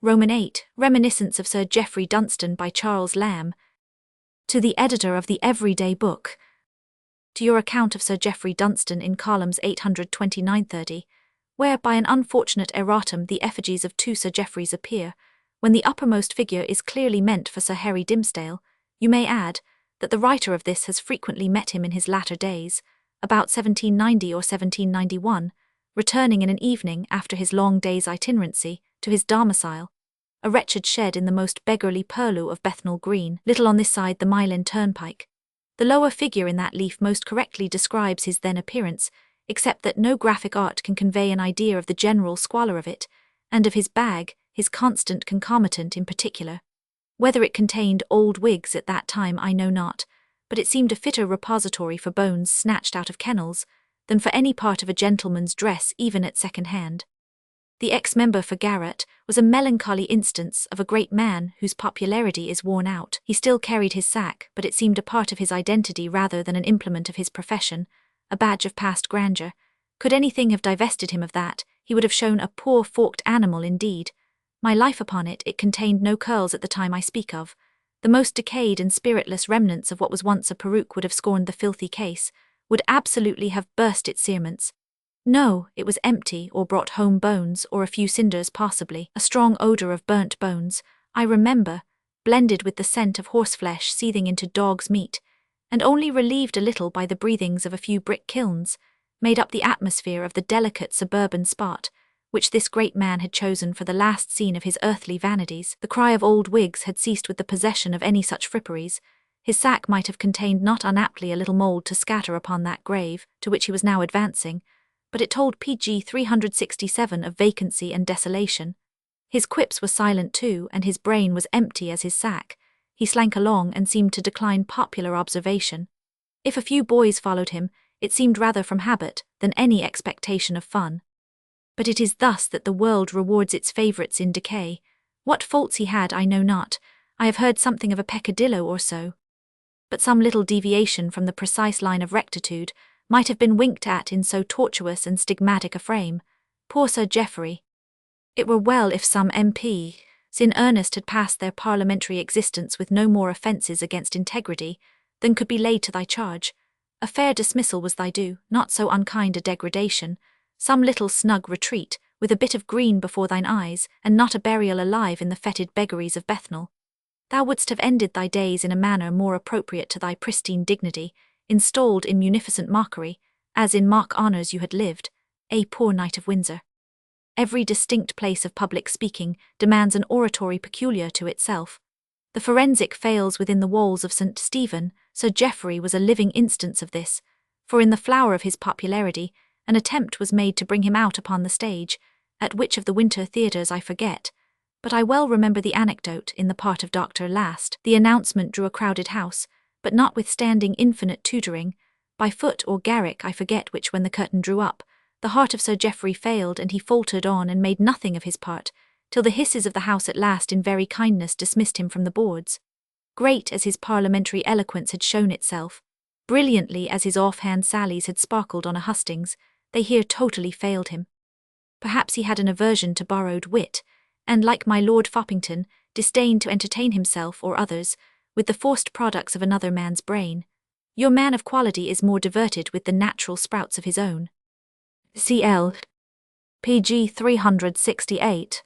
VIII, Reminiscence of Sir Jeffery Dunstane by Charles Lamb. To the editor of the Everyday Book. To your account of Sir Jeffery Dunstane in columns 829-30, where by an unfortunate erratum the effigies of two Sir Jefferys appear, when the uppermost figure is clearly meant for Sir Harry Dimmesdale, you may add that the writer of this has frequently met him in his latter days, about 1790 or 1791, returning in an evening after his long day's itinerancy to his domicile, a wretched shed in the most beggarly purlieu of Bethnal Green, little on this side the Mile End Turnpike. The lower figure in that leaf most correctly describes his then appearance, except that no graphic art can convey an idea of the general squalor of it, and of his bag, his constant concomitant in particular. Whether it contained old wigs at that time I know not, but it seemed a fitter repository for bones snatched out of kennels than for any part of a gentleman's dress even at second hand. The ex-member for Garratt was a melancholy instance of a great man whose popularity is worn out. He still carried his sack, but it seemed a part of his identity rather than an implement of his profession, a badge of past grandeur. Could anything have divested him of that, he would have shown a poor forked animal indeed. My life upon it, it contained no curls at the time I speak of. The most decayed and spiritless remnants of what was once a peruke would have scorned the filthy case, would absolutely have burst its cerements. No, it was empty, or brought home bones, or a few cinders possibly, a strong odour of burnt bones, I remember, blended with the scent of horseflesh seething into dog's meat, and only relieved a little by the breathings of a few brick kilns, made up the atmosphere of the delicate suburban spot, which this great man had chosen for the last scene of his earthly vanities. The cry of old wigs had ceased with the possession of any such fripperies. His sack might have contained not unaptly a little mould to scatter upon that grave, to which he was now advancing, but it told pg 367 of vacancy and desolation. His quips were silent too, and his brain was empty as his sack. He slank along and seemed to decline popular observation. If a few boys followed him, it seemed rather from habit than any expectation of fun. But it is thus that the world rewards its favourites in decay. What faults he had I know not. I have heard something of a peccadillo or so. But some little deviation from the precise line of rectitude might have been winked at in so tortuous and stigmatic a frame. Poor Sir Jeffery! It were well if some MPs in earnest had passed their parliamentary existence with no more offences against integrity than could be laid to thy charge. A fair dismissal was thy due, not so unkind a degradation, some little snug retreat, with a bit of green before thine eyes, and not a burial alive in the fetid beggaries of Bethnal. Thou wouldst have ended thy days in a manner more appropriate to thy pristine dignity, installed in munificent mockery, as in mock honours you had lived, a poor Knight of Windsor. Every distinct place of public speaking demands an oratory peculiar to itself. The forensic fails within the walls of St. Stephen. Sir Jeffery was a living instance of this, for in the flower of his popularity, an attempt was made to bring him out upon the stage, at which of the winter theatres I forget, but I well remember the anecdote in the part of Dr. Last. The announcement drew a crowded house, but notwithstanding infinite tutoring, by foot or garrick I forget which, when the curtain drew up, the heart of Sir Jeffery failed and he faltered on and made nothing of his part, till the hisses of the house at last in very kindness dismissed him from the boards. Great as his parliamentary eloquence had shown itself, brilliantly as his offhand sallies had sparkled on a hustings, they here totally failed him. Perhaps he had an aversion to borrowed wit, and, like my Lord Foppington, disdained to entertain himself or others with the forced products of another man's brain. Your man of quality is more diverted with the natural sprouts of his own. Cl. pg 368